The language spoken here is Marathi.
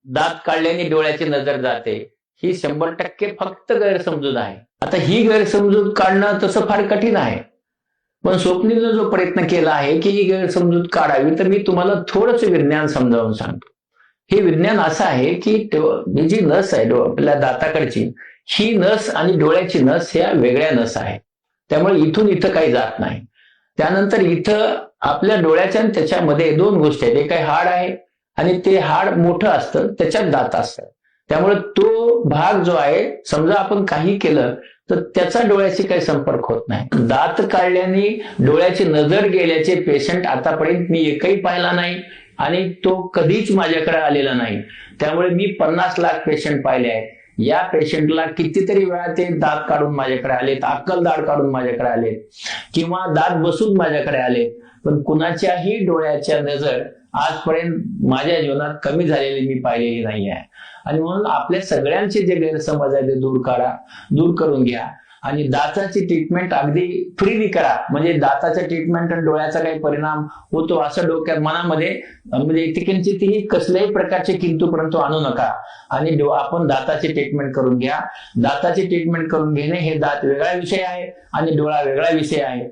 दात काढल्याने डोळ्याची नजर जाते, ही 100% फक्त गैरसमजूत आहे. आता ही गैरसमजूत काढणं तसं फार कठीण आहे. पण स्वप्नीलनं जो प्रयत्न केला आहे की ही गैरसमजूत काढावी, तर मी तुम्हाला थोडंसं विज्ञान समजावून सांगतो. हे विज्ञान असं आहे की ही जी नस आहे आपल्या दाताकडची, ही नस आणि डोळ्याची नस ह्या वेगळ्या नस आहेत. त्यामुळे इथून इथं काही जात नाही. त्यानंतर इथं आपल्या डोळ्याच्या आणि त्याच्यामध्ये दोन गोष्टी आहेत. एक आहे हाड आहे आणि ते हाड मोठं असतं, त्याच्यात दात असतात. त्यामुळे तो भाग जो आहे, समजा आपण काही केलं तर त्याचा डोळ्याशी काही संपर्क होत नाही. दात काढल्याने डोळ्याची नजर गेल्याचे पेशंट आतापर्यंत मी एकही पाहिला नाही आणि तो कधीच माझ्याकडे आलेला नाही. त्यामुळे मी 50 लाख पेशंट पाहिले आहेत. या पेशंटला कितीतरी वेळा ते दात काढून माझ्याकडे आलेत, अक्कल दाढ काढून माझ्याकडे आलेत किंवा दात बसून माझ्याकडे आलेत, पण कुणाच्याही डोळ्याच्या नजर आजपर्यंत माझ्या जीवनात कमी झालेली मी पाहिलेली नाही आहे. आणि म्हणून आपल्या सगळ्यांचे जे गैरसमज आहे ते दूर करून घ्या आणि दाताची ट्रीटमेंट अगदी फ्रीली करा. म्हणजे दाताच्या ट्रीटमेंट आणि डोळ्याचा काही परिणाम होतो असं डोक्यात मनामध्ये म्हणजे तिथे कसल्याही प्रकारचे किंतु परंतु आणू नका आणि आपण दाताची ट्रीटमेंट करून घ्या. दाताची ट्रीटमेंट करून घेणे हे दात वेगळा विषय आहे आणि डोळा वेगळा विषय आहे.